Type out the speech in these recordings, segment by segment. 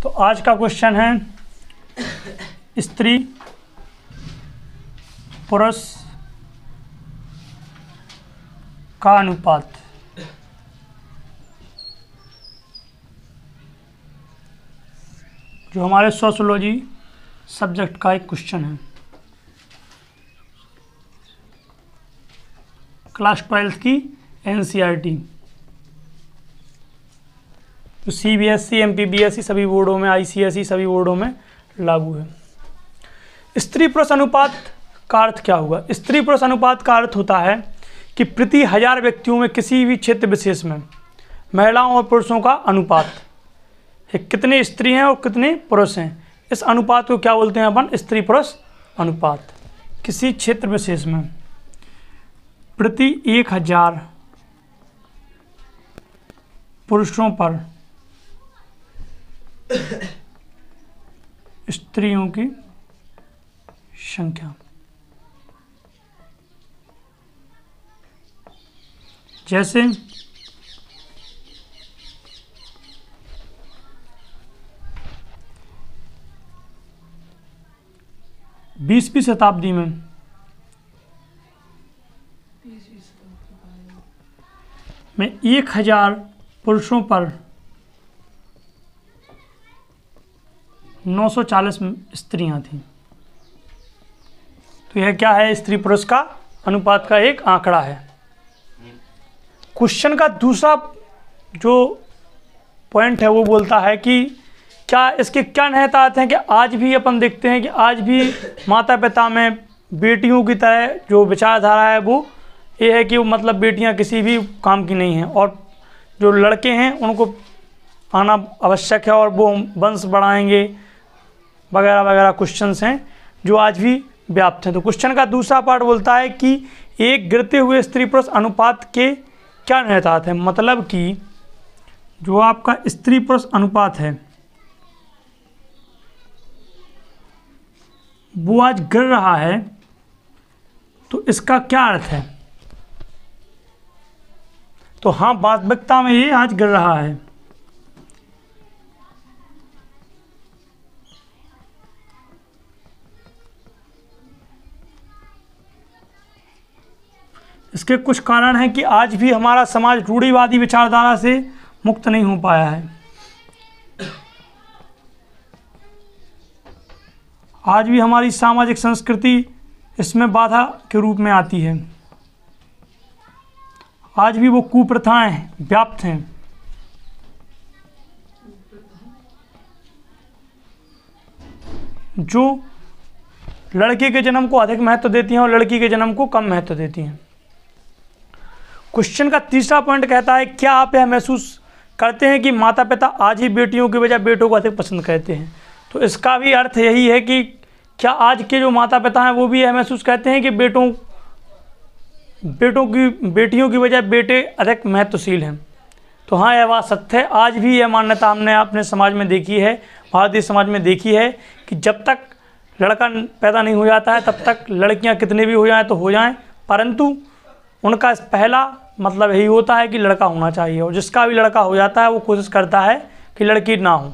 तो आज का क्वेश्चन है स्त्री पुरुष का अनुपात। जो हमारे सोशियोलॉजी सब्जेक्ट का एक क्वेश्चन है, क्लास 12th की एनसीईआरटी। जो सीबीएसई, एमपीबीएसई सभी बोर्डों में, आईसीएसई सभी बोर्डों में लागू है। स्त्री पुरुष अनुपात का अर्थ क्या होगा? स्त्री पुरुष अनुपात का अर्थ होता है कि प्रति 1000 व्यक्तियों में किसी भी क्षेत्र विशेष में महिलाओं और पुरुषों का अनुपात है। कितने स्त्री हैं और कितने पुरुष हैं, इस अनुपात को क्या बोलते हैं अपन? स्त्री पुरुष अनुपात। किसी क्षेत्र विशेष में प्रति 1000 पुरुषों पर स्त्रियों की संख्या। जैसे 20वीं शताब्दी में में 1000 पुरुषों पर 940 स्त्रियां थीं। तो यह क्या है? स्त्री पुरुष का अनुपात का एक आंकड़ा है। क्वेश्चन का दूसरा जो पॉइंट है वो बोलता है कि क्या इसके क्या निहितार्थ हैं कि आज भी अपन देखते हैं कि आज भी माता पिता में बेटियों की तरह जो विचारधारा है वो ये है कि वो मतलब बेटियां किसी भी काम की नहीं हैं और जो लड़के हैं उनको आना आवश्यक है और वो वंश बढ़ाएंगे वगैरह वगैरह क्वेश्चंस हैं जो आज भी व्याप्त हैं। तो क्वेश्चन का दूसरा पार्ट बोलता है कि एक गिरते हुए स्त्री पुरुष अनुपात के क्या निहितार्थ हैं। मतलब कि जो आपका स्त्री पुरुष अनुपात है वो आज गिर रहा है, तो इसका क्या अर्थ है? तो हाँ, वास्तविकता में ये आज गिर रहा है। इसके कुछ कारण हैं कि आज भी हमारा समाज रूढ़िवादी विचारधारा से मुक्त नहीं हो पाया है। आज भी हमारी सामाजिक संस्कृति इसमें बाधा के रूप में आती है। आज भी वो कुप्रथाएं व्याप्त हैं। जो लड़के के जन्म को अधिक महत्व देती हैं और लड़की के जन्म को कम महत्व देती हैं। क्वेश्चन का तीसरा पॉइंट कहता है, क्या आप यह महसूस करते हैं कि माता पिता आज ही बेटियों की बजाय बेटों को अधिक पसंद करते हैं? तो इसका भी अर्थ यही है कि क्या आज के जो माता पिता हैं वो भी यह महसूस करते हैं कि बेटियों की बजाय बेटे अधिक महत्वशील हैं? तो हाँ, यह बात सत्य है। आज भी यह मान्यता हमने अपने समाज में देखी है, भारतीय समाज में देखी है कि जब तक लड़का पैदा नहीं हो जाता है तब तक लड़कियां कितने भी हो जाएं तो हो जाएं, परंतु उनका पहला मतलब यही होता है कि लड़का होना चाहिए। और जिसका भी लड़का हो जाता है वो कोशिश करता है कि लड़की ना हो।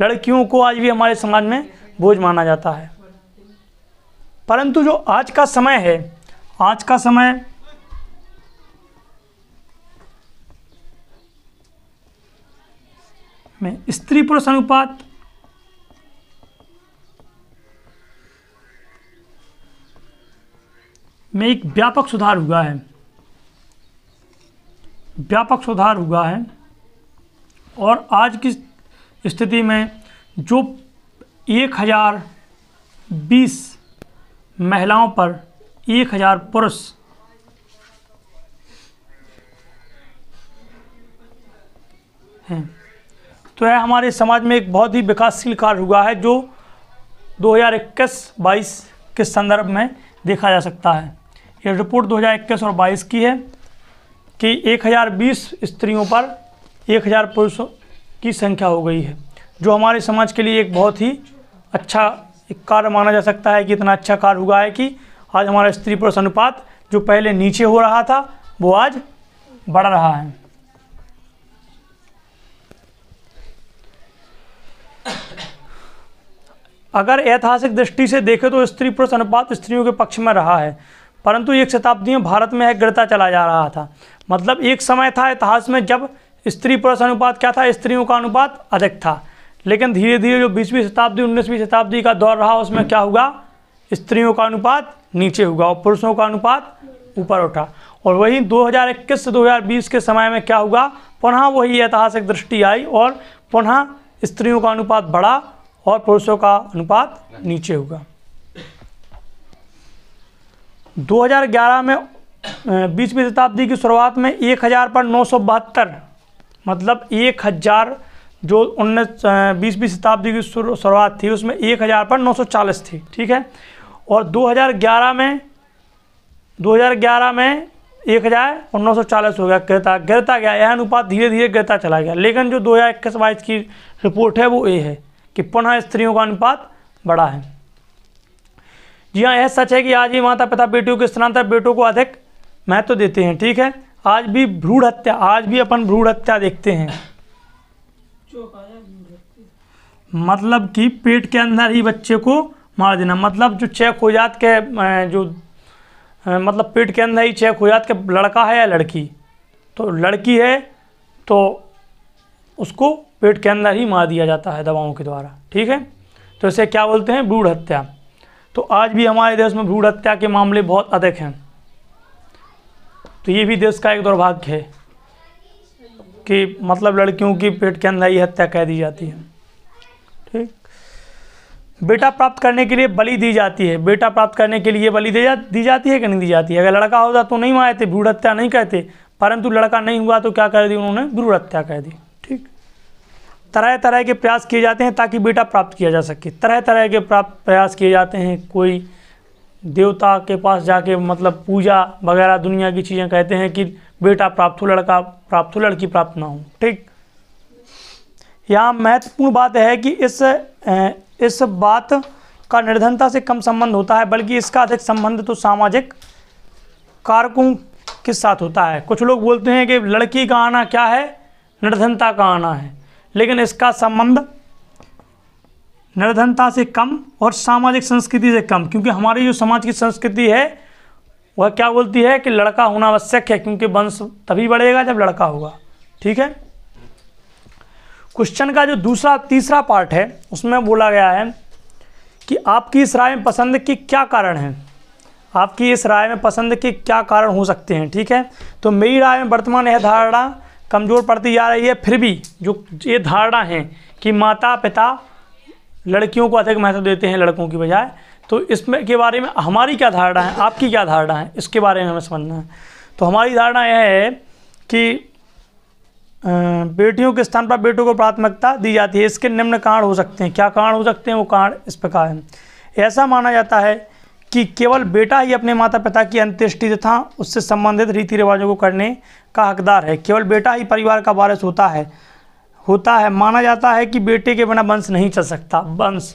लड़कियों को आज भी हमारे समाज में बोझ माना जाता है। परंतु जो आज का समय है, आज का समय में स्त्री पुरुष अनुपात में एक व्यापक सुधार हुआ है। व्यापक सुधार हुआ है और आज की स्थिति में जो 1020 महिलाओं पर 1000 पुरुष हैं, तो यह हमारे समाज में एक बहुत ही विकासशील कार्य हुआ है जो 2021-22 के संदर्भ में देखा जा सकता है। यह रिपोर्ट 2021 और 22 की है कि 1020 स्त्रियों पर 1000 पुरुषों की संख्या हो गई है, जो हमारे समाज के लिए एक बहुत ही अच्छा एक कार्य माना जा सकता है कि इतना अच्छा कार्य हुआ है कि आज हमारा स्त्री पुरुष अनुपात जो पहले नीचे हो रहा था वो आज बढ़ रहा है। अगर ऐतिहासिक दृष्टि से देखें तो स्त्री पुरुष अनुपात स्त्रियों के पक्ष में रहा है, परंतु एक शताब्दी में भारत में गिरता चला जा रहा था। मतलब एक समय था इतिहास में जब स्त्री पुरुष अनुपात क्या था, स्त्रियों का अनुपात अधिक था, लेकिन धीरे धीरे जो 20वीं शताब्दी 19वीं शताब्दी का दौर रहा उसमें क्या हुआ, स्त्रियों का अनुपात नीचे हुआ और पुरुषों का अनुपात ऊपर उठा। और वही 2021 से 2020 के समय में क्या हुआ, पुनः वही ऐतिहासिक दृष्टि आई और पुनः स्त्रियों का अनुपात बढ़ा और पुरुषों का अनुपात नीचे हुआ। 2011 में 20वीं शताब्दी की शुरुआत में 1000 पर 972, मतलब 1000 जो 20वीं शताब्दी की शुरुआत थी उसमें 1000 पर 940 थी, ठीक है। और 2011 में 1000 और 940 हो गया, गिरता गया, यह अनुपात धीरे धीरे गिरता चला गया। लेकिन जो 2021-22 की रिपोर्ट है वो ये है कि पुनः स्त्रियों का अनुपात बढ़ा है। जी हाँ, यह सच है कि आज भी माता पिता बेटियों के स्थानांतर बेटों को अधिक महत्व देते हैं, ठीक है। आज भी भ्रूण हत्या, आज भी अपन भ्रूण हत्या देखते हैं, मतलब कि पेट के अंदर ही बच्चे को मार देना। मतलब जो चेक हो जात के मतलब पेट के अंदर ही चेक हो जात के लड़का है या लड़की, तो लड़की है तो उसको पेट के अंदर ही मार दिया जाता है दवाओं के द्वारा, ठीक है। तो इसे क्या बोलते हैं, भ्रूण हत्या। तो आज भी हमारे देश में भ्रूण हत्या के मामले बहुत अधिक हैं। तो ये भी देश का एक दुर्भाग्य है कि मतलब लड़कियों की पेट के अंदर ही हत्या कर दी जाती है, ठीक। बेटा प्राप्त करने के लिए बलि दी जाती है, बेटा प्राप्त करने के लिए बलि दी जाती है कि नहीं दी जाती है। अगर लड़का होता तो नहीं मारते, भ्रूण हत्या नहीं कहते, परंतु लड़का नहीं हुआ तो क्या कर दी उन्होंने, भ्रूण हत्या कर दी, ठीक। तरह तरह के प्रयास किए जाते हैं ताकि बेटा प्राप्त किया जा सके, तरह तरह के प्रयास किए जाते हैं। कोई देवता के पास जाके मतलब पूजा वगैरह दुनिया की चीज़ें कहते हैं कि बेटा प्राप्त हो, लड़का प्राप्त हो, लड़की प्राप्त ना हो, ठीक। यहाँ महत्वपूर्ण बात है कि इस बात का निर्धनता से कम संबंध होता है, बल्कि इसका अधिक संबंध तो सामाजिक कारकों के साथ होता है। कुछ लोग बोलते हैं कि लड़की का आना क्या है, निर्धनता का आना है, लेकिन इसका संबंध निर्धनता से कम और सामाजिक संस्कृति से कम, क्योंकि हमारी जो समाज की संस्कृति है वह क्या बोलती है कि लड़का होना आवश्यक है, क्योंकि वंश तभी बढ़ेगा जब लड़का होगा, ठीक है। क्वेश्चन का जो तीसरा पार्ट है उसमें बोला गया है कि आपकी इस राय में पसंद के क्या कारण हैं, आपकी इस राय में पसंद के क्या कारण हो सकते हैं, ठीक है। तो मेरी राय में वर्तमान यह धारणा कमज़ोर पड़ती जा रही है, फिर भी जो ये धारणा है कि माता पिता लड़कियों को अधिक महत्व देते हैं लड़कों की बजाय, तो इसमें के बारे में हमारी क्या धारणा है, आपकी क्या धारणा है, इसके बारे में हमें समझना है। तो हमारी धारणा यह है कि बेटियों के स्थान पर बेटों को प्राथमिकता दी जाती है। इसके निम्न कारण हो सकते हैं। क्या कारण हो सकते हैं, वो कारण इस प्रकार हैं। ऐसा माना जाता है कि केवल बेटा ही अपने माता पिता की अंत्येष्टि तथा उससे संबंधित रीति रिवाजों को करने का हकदार है। केवल बेटा ही परिवार का वारिस होता है। माना जाता है कि बेटे के बिना वंश नहीं चल सकता। वंश,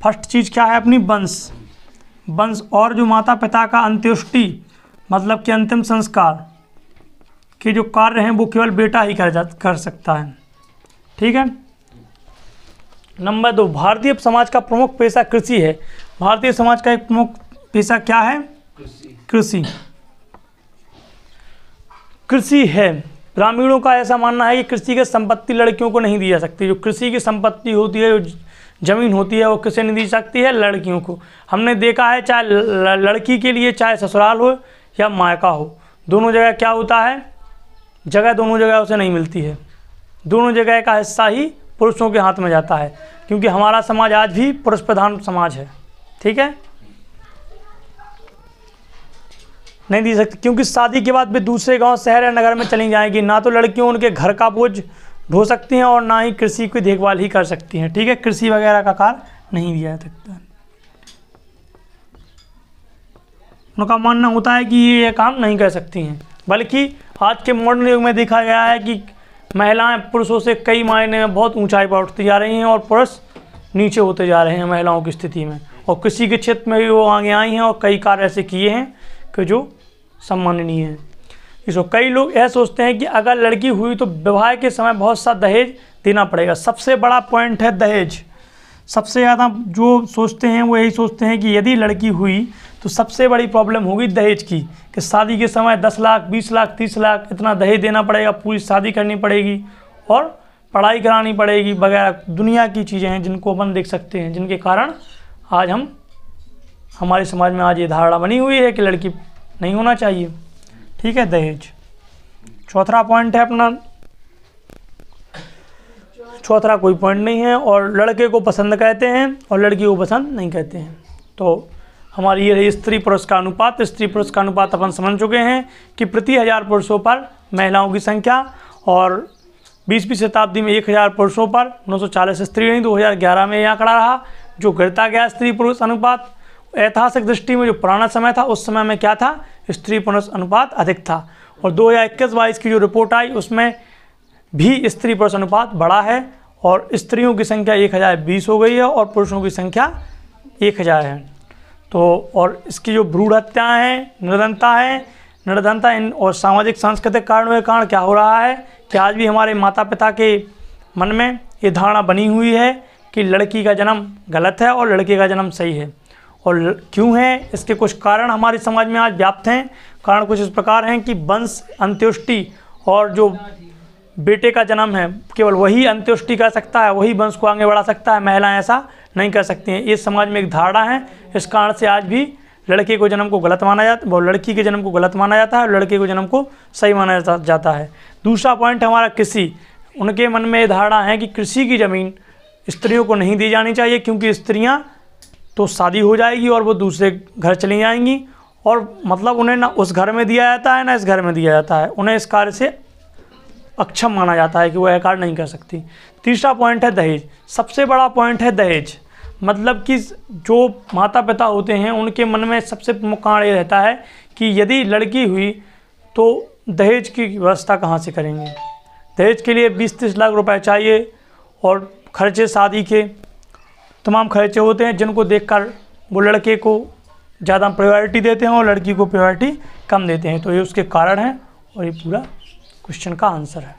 फर्स्ट चीज़ क्या है अपनी, वंश। और जो माता पिता का अंत्येष्टि मतलब कि अंतिम संस्कार के जो कार्य हैं वो केवल बेटा ही कर सकता है, ठीक है। नंबर 2, भारतीय समाज का प्रमुख पेशा कृषि है। भारतीय समाज का एक प्रमुख पेशा क्या है, कृषि है। ग्रामीणों का ऐसा मानना है कि कृषि की संपत्ति लड़कियों को नहीं दी जा सकती। जो कृषि की संपत्ति होती है, जो ज़मीन होती है, वो किसे नहीं दी सकती है, लड़कियों को। हमने देखा है चाहे लड़की के लिए चाहे ससुराल हो या मायका हो, दोनों जगह क्या होता है, जगह दोनों जगह उसे नहीं मिलती है। दोनों जगह का हिस्सा ही पुरुषों के हाथ में जाता है, क्योंकि हमारा समाज आज भी पुरुष प्रधान समाज है, ठीक है। नहीं दी सकती, क्योंकि शादी के बाद वे दूसरे गांव, शहर या नगर में चली जाएंगी। ना तो लड़कियों उनके घर का बोझ ढो सकती हैं और ना ही कृषि की देखभाल ही कर सकती हैं, ठीक है। कृषि वगैरह का कार्य नहीं दिया जा सकता। उनका मानना होता है कि ये काम नहीं कर सकती हैं, बल्कि आज के मॉडर्न युग में देखा गया है कि महिलाएं पुरुषों से कई मायने में बहुत ऊंचाई पर उठती जा रही हैं और पुरुष नीचे होते जा रहे हैं महिलाओं की स्थिति में। और कृषि के क्षेत्र में भी वो आगे आई हैं और कई कार्य ऐसे किए हैं कि जो सम्माननीय हैं। इसको कई लोग यह सोचते हैं कि अगर लड़की हुई तो विवाह के समय बहुत सा दहेज देना पड़ेगा। सबसे बड़ा पॉइंट है दहेज। सबसे ज़्यादा जो सोचते हैं वो यही सोचते हैं कि यदि लड़की हुई तो सबसे बड़ी प्रॉब्लम होगी दहेज की, कि शादी के समय 10 लाख 20 लाख 30 लाख इतना दहेज देना पड़ेगा, पूरी शादी करनी पड़ेगी और पढ़ाई करानी पड़ेगी वगैरह दुनिया की चीज़ें हैं जिनको अपन देख सकते हैं, जिनके कारण आज हमारे समाज में आज ये धारणा बनी हुई है कि लड़की नहीं होना चाहिए। ठीक है, दहेज। चौथा पॉइंट है अपना, चौथा कोई पॉइंट नहीं है, और लड़के को पसंद कहते हैं और लड़की को पसंद नहीं कहते हैं। तो हमारी ये रही स्त्री पुरुष का अनुपात। स्त्री पुरुष का अनुपात अपन समझ चुके हैं कि प्रति 1000 पुरुषों पर महिलाओं की संख्या, और 20वीं शताब्दी में 1000 पुरुषों पर 940 स्त्री रही। 2011 में यह आंकड़ा रहा जो गिरता गया स्त्री पुरुष अनुपात। ऐतिहासिक दृष्टि में जो पुराना समय था उस समय में क्या था, स्त्री पुरुष अनुपात अधिक था, और 2021-22 की जो रिपोर्ट आई उसमें भी स्त्री पुरुष अनुपात बढ़ा है, और स्त्रियों की संख्या 1020 हो गई है और पुरुषों की संख्या 1000 है। तो और इसकी जो भ्रूण हत्याएँ हैं, निर्धनता इन और सामाजिक सांस्कृतिक कारणों के कारण क्या हो रहा है कि आज भी हमारे माता पिता के मन में ये धारणा बनी हुई है कि लड़की का जन्म गलत है और लड़के का जन्म सही है। और क्यों है, इसके कुछ कारण हमारे समाज में आज व्याप्त हैं। कारण कुछ इस प्रकार हैं कि वंश अंत्योष्टि, और जो बेटे का जन्म है केवल वही अंत्योष्टि कर सकता है, वही वंश को आगे बढ़ा सकता है, महिलाएं ऐसा नहीं कर सकती हैं। ये समाज में एक धारणा है। इस कारण से आज भी लड़के को जन्म को गलत माना जाता है, वो लड़की के जन्म को गलत माना जाता है और लड़के को जन्म को सही माना जाता है। दूसरा पॉइंट हमारा कृषि। उनके मन में ये धारणा है कि कृषि की ज़मीन स्त्रियों को नहीं दी जानी चाहिए, क्योंकि स्त्रियां तो शादी हो जाएगी और वो दूसरे घर चली जाएंगी, और मतलब उन्हें ना उस घर में दिया जाता है ना इस घर में दिया जाता है, उन्हें इस कार्य से अक्षम माना जाता है कि वो यह कार्य नहीं कर सकती। तीसरा पॉइंट है दहेज। सबसे बड़ा पॉइंट है दहेज। मतलब कि जो माता पिता होते हैं उनके मन में सबसे प्रमुख कारण ये रहता है कि यदि लड़की हुई तो दहेज की व्यवस्था कहाँ से करेंगे। दहेज के लिए 20-30 लाख रुपए चाहिए, और खर्चे शादी के तमाम खर्चे होते हैं जिनको देखकर वो लड़के को ज़्यादा प्रायोरिटी देते हैं और लड़की को प्रायोरिटी कम देते हैं। तो ये उसके कारण हैं और ये पूरा क्वेश्चन का आंसर है।